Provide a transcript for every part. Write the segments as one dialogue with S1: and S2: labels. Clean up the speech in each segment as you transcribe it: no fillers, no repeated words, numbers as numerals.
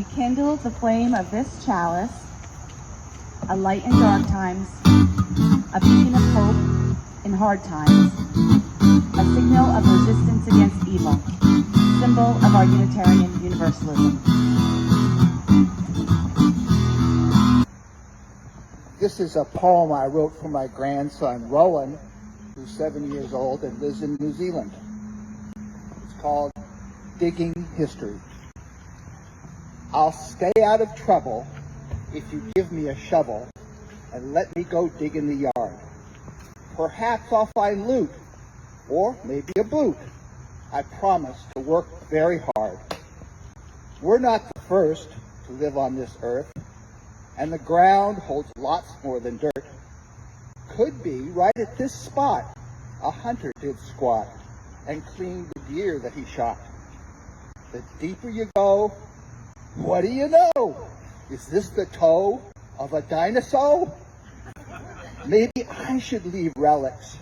S1: Rekindle the flame of this chalice, a light in dark times, a beacon of hope in hard times, a signal of resistance against evil, symbol of our Unitarian Universalism.
S2: This is a poem I wrote for my grandson, Rowan, who's 7 years old and lives in New Zealand. It's called Digging History. I'll stay out of trouble if you give me a shovel and let me go dig in the yard. Perhaps I'll find loot, or maybe a boot. I promise to work very hard. We're not the first to live on this earth, and the ground holds lots more than dirt. Could be right at this spot a hunter did squat and clean the deer that he shot. The deeper you go, what do you know? Is this the toe of a dinosaur? Maybe I should leave relics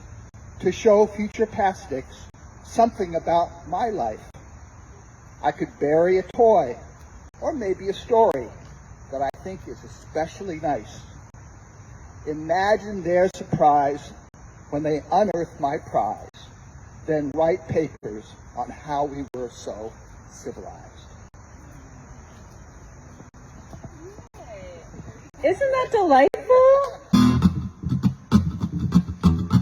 S2: to show future pastics something about my life. I could bury a toy or maybe a story that I think is especially nice. Imagine their surprise when they unearth my prize, then write papers on how we were so civilized.
S1: Isn't that delightful?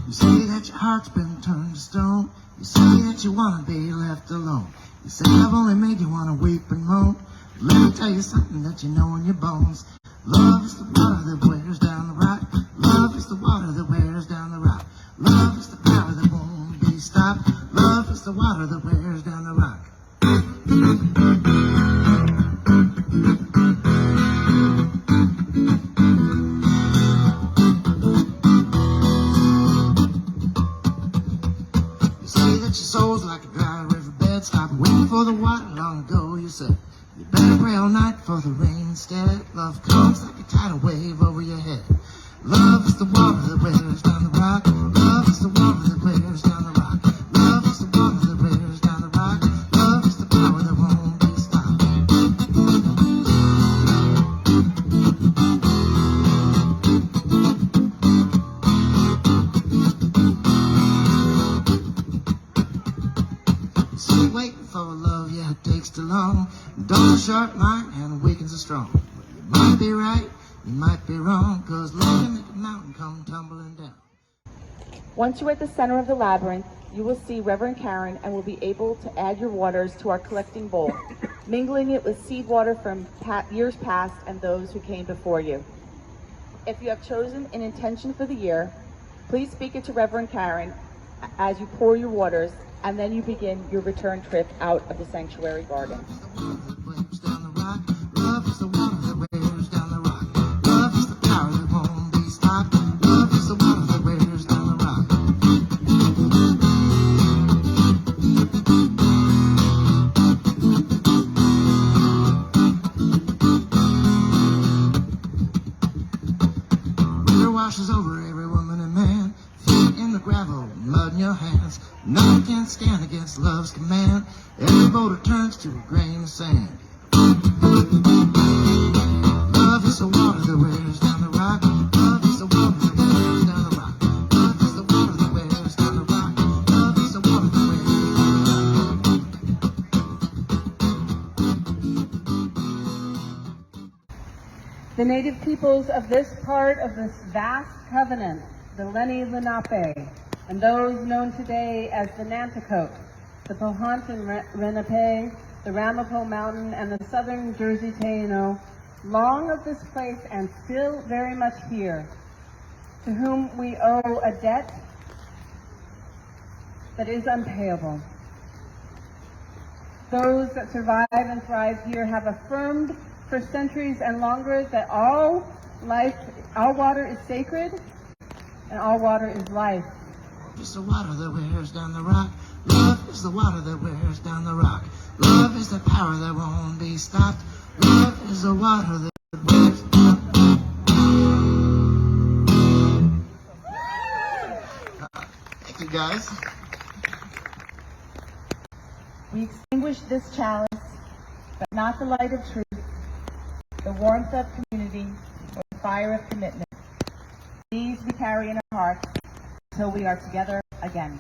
S3: You say that your heart's been turned to stone. You say that you want to be left alone. You say I've only made you want to weep and moan. Let me tell you something that you know in your bones. Love is the water that wears down the rock. Love is the water that wears down the rock. Love is the power that won't be stopped. Love is the water that wears down the rock. You say that your soul's like a dry riverbed. Stop waiting for the water long ago, you said. You better pray all night for the rain instead. Love comes like a tidal wave over your head. Love is the water that wears down the rock. Love is the water that wears down the rock. Love is the water that wears down the rock. Love is the power that won't be stopped. So waiting for love, yeah, it takes too long. Don't sharp mind and weakens the strong. You might be right, you might be wrong, 'cause love can make a mountain come tumbling down.
S1: Once you're at the center of the labyrinth, you will see Reverend Karen and will be able to add your waters to our collecting bowl, mingling it with seed water from years past and those who came before you. If you have chosen an intention for the year, please speak it to Reverend Karen as you pour your waters, and then you begin your return trip out of the sanctuary garden.
S3: Love is the water that wears down the rock. Love is the power that won't be stopped. Love is the water that wears down the rock. River washes over every woman and man. Feet in the gravel, mud in your hands. None can stand against love's command. Every boulder turns to a grain of sand. Love is the water that wears down the rock. Love is the water that wears down the rock. Love is the water that wears down the rock. Love is the water that wears down the rock.
S1: The native peoples of this part of this vast covenant, the Lenni Lenape, and those known today as the Nanticoke, the Pohant and Lenape, the Ramapo Mountain, and the southern Jersey Taino, long of this place and still very much here, to whom we owe a debt that is unpayable. Those that survive and thrive here have affirmed for centuries and longer that all water is sacred and all water is life.
S3: It's the water that wears down the rock. Love is the water that wears down the rock. Love is the power that won't be stopped. Love is the water that wears down the rock. Thank you, guys.
S1: We extinguish this chalice, but not the light of truth, the warmth of community, or the fire of commitment. These we carry in our hearts until we are together again.